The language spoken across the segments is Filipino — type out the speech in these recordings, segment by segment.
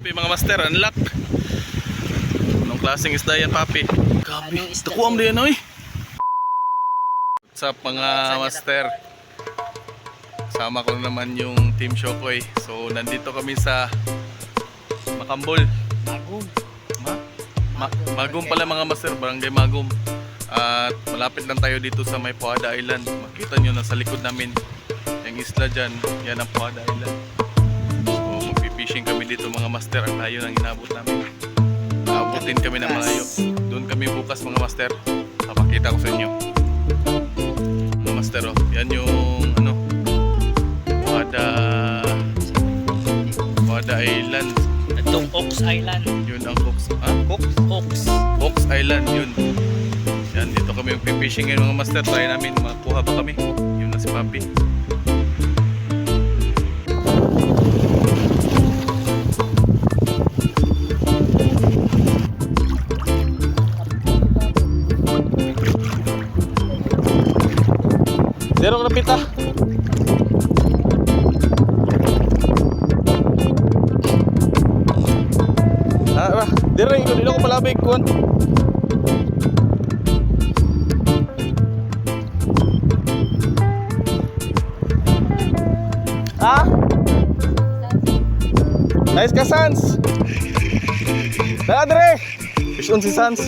Papi mga master, unlock. Anong klaseng isda yan, Papi? Gabi, takuam din oy. What's up mga master? Kasama ko naman yung Team Shokoy. So nandito kami sa Macambol. Magum pala mga master, barangay Magum. At malapit lang tayo dito sa may Puada Island. Makita nyo na sa likod namin yung isla dyan, yan ang Puada Island. So magpipishing kami dito mga master. Ang layo ng inabot namin. Abutin kami ng malayo. Doon kami bukas mga master. Papakita ko sa inyo mga master. Oh, yan yung ano, Puada Island. Itong Oaks Island. Yun ang Oaks. Oaks Island yun. Yan, dito kami magpipishing ngayon mga master. Try namin, makuha ba kami. Yun na si Papi. Zero na pita. Dire ko dito ko palabig kuan. Nice ka Sans. Dala dire. Fish on si Sans.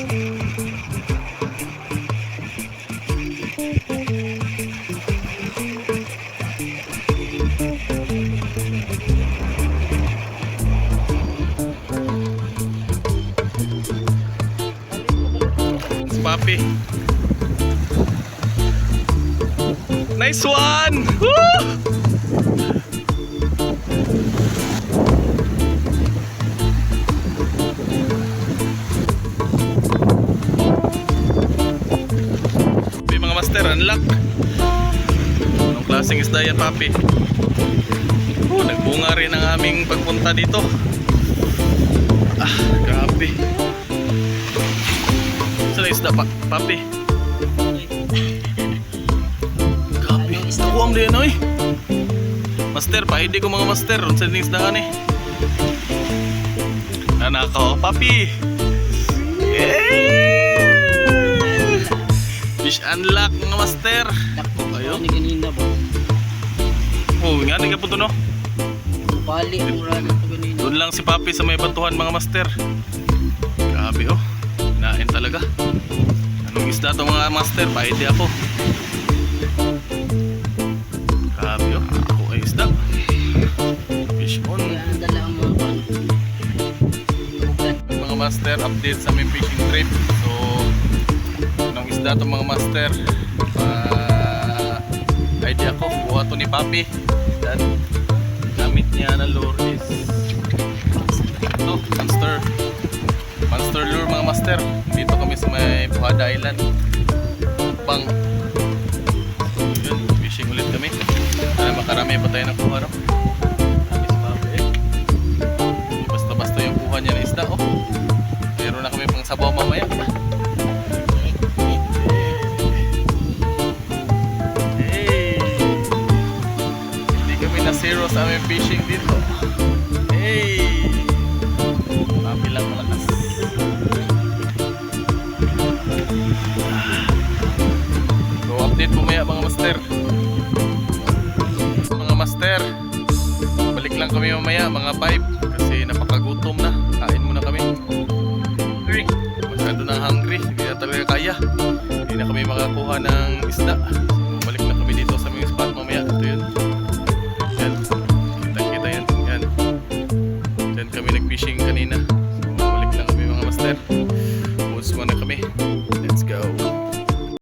Papi. Nice one! Woo! Mga master, unlock. Anong klaseng isda yan, Papi? Nagbunga rin ang aming pagpunta dito. Grabe. Saan isda pa, Papi? Grabe, nakuha din oy. Master, pa-ID ko mga master. Saan isda ka ni? Anak ko, Papi. Fish unlock mga master. Ayo. Ni ganina ba? Oh, nga ni kapunto no. Bali ang rami ko ganina. Doon lang si Papi sa may batuhan mga master. Grabe oh. Nain talaga. Anong isda to mga master? Pa-ID ako. Grabe oh. Ako ay isda. Fish on. Mga master, update sa aming fishing trip. So anong isda to mga master? ID ako. Buha to ni Papi. Dan gamit niya na lure is ito, Monster lure mga master. Dito kami sa may Puada Island. Bang. Yun, fishing ulit kami. Para makarami pa tayo ng kuha no? Basta-basta yung kuha niya na isda oh. Meron na kami pang sabaw mamaya. Hindi kami na zero sa aming fishing dito. Papi lang malakas. So update mamaya mga master. Mga master, balik lang kami mamaya mga 5 kasi napakagutom na. Kain muna kami. Masyado na hungry, hindi na talaga kaya. Hindi na kami makakuha ng isda. So balik lang kami dito sa aming spot mamaya. Ito yun. Yan. Kita yan. Yan. Diyan kami nag-fishing kanina. So balik lang kami mga master.